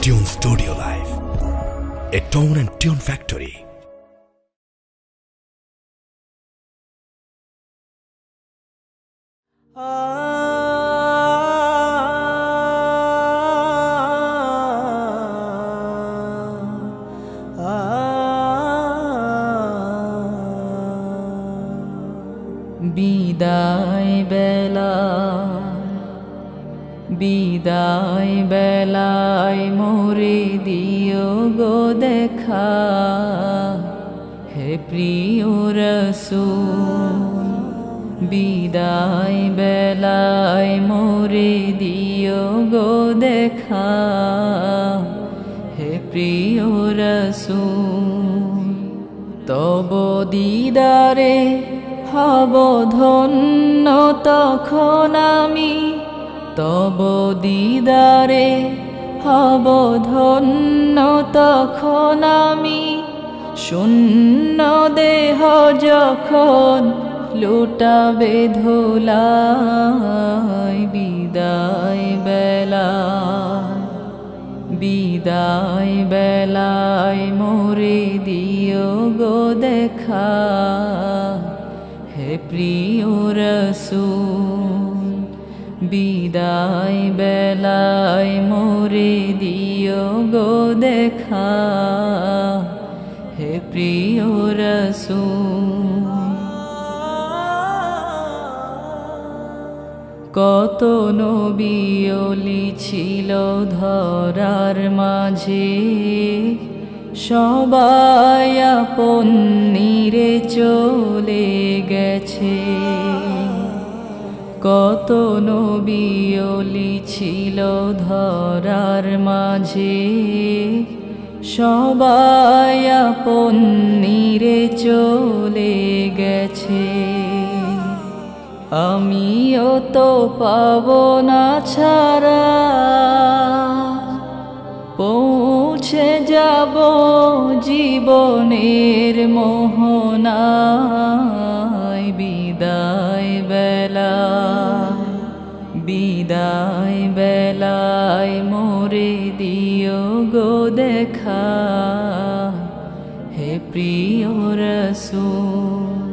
Tune Studio Live, a tone and tune factory. বিদায় বেলায় মোরে দিও গো দেখা, হে প্রিয় রাসূল। বিদায় বেলায় মোরে দিও গো দেখা, হে প্রিয় রাসূল। তব দিদারে হব ধন্য তখন আমি, তব দিদারে হব ধন্য তখন আমি। শূন্য দেহ যখন লুটাবে ধুলায়, বিদায় বেলায়, বিদায় বেলায় মোরে দিও গো দেখা, হে প্রিয় রাসূল। বিদায় বেলায় মোরে দিও গো দেখা, হে প্রিয় রাসূল। কত নবী ওলি ছিল ধরার মাঝে, সবাই আপন নিরে চলে গেছে। কত নবী ওলি ছিল ধরার মাঝে, সবাই আপন নিরে চলে গেছে। আমিও তো পাব না ছাড়া, পৌঁছে যাব জীবনের মোহনায়। বিদায় বেলায়, বিদায় বেলায় মোরে দিও গো দেখা, হে প্রিয় রাসূল।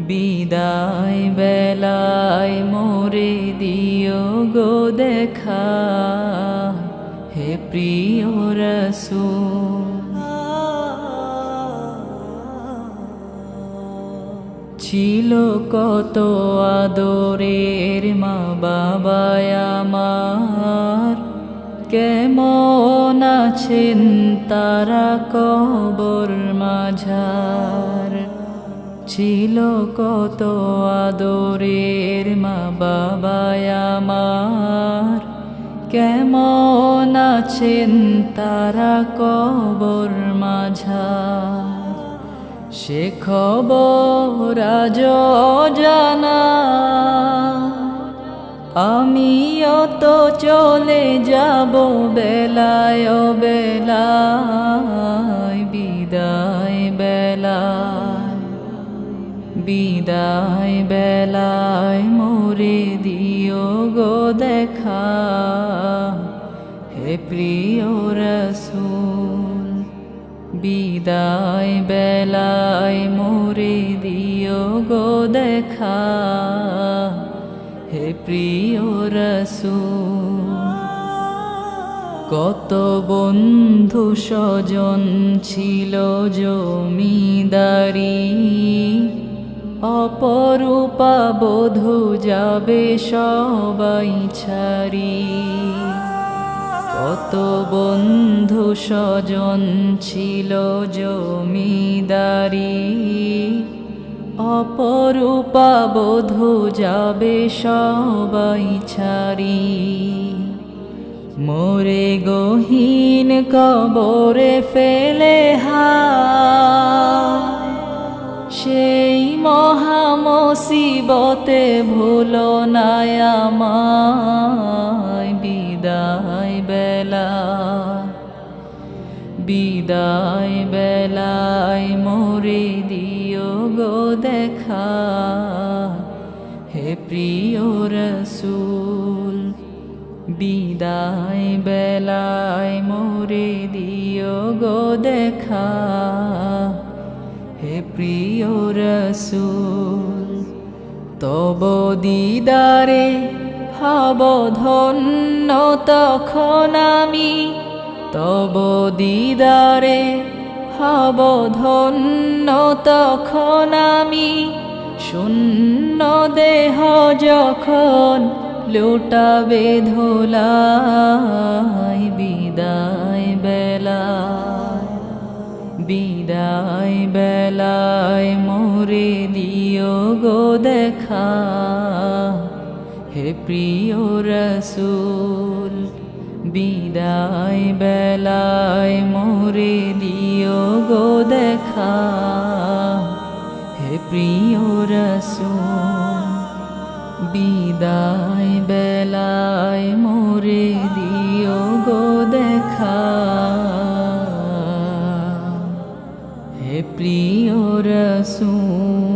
বিদায় বেলায় মোরে দিও গো দেখা, হে প্রিয় রাসূল। ছিল কত আদরের মা বাবায় আমার, কেমন আছেন তারা কবর মাঝার। ছিল কত আদরের মা বাবায় আমার, কেমন আছেন তারা কবর মাঝার। সে খবর আজ জানা, আমিও তো চলে যাব বেলায় বেলায়। বিদায় বেলায়, বিদায় বেলায় মোরে দিও গো দেখা, হে প্রিয় রাসূল। বিদায় বেলায় মোরে দিও গো দেখা, হে প্রিয় রাসূল। কত বন্ধু স্বজন ছিল জমিদারি, অপরূপা বধূ যাবে সবাই ছাড়ি। কত বন্ধু স্বজন ছিল জমিদারি, অপরূপা বধূ যাবে সবাই ছাড়ি। মোরে গহীন কবরে ফেলে হায়, সেই মহা মুসিবতে ভুলো না আমায়। বিদায় বেলায়, বিদায় বেলায় মোরে দিও গো দেখা, হে প্রিয় রাসূল। বিদায় বেলায় মোরে দিও গো দেখা, হে প্রিয় রসূল তব দিদারে হব ধন্য তখন আমি, তব দিদারে হব ধন্য তখন আমি, শূন্য দেহ যখন লুটাবে ধুলাই, বিদায় বেলায়, বিদায় বেলায় মোরে দিও গো দেখা, হে প্রিয় রসূল বিদায় বেলায় মোরে দিও গো দেখা, হে প্রিয় রসূল বিদায় বেলায় মোরে দিও গো দেখা, হে প্রিয় রসূল।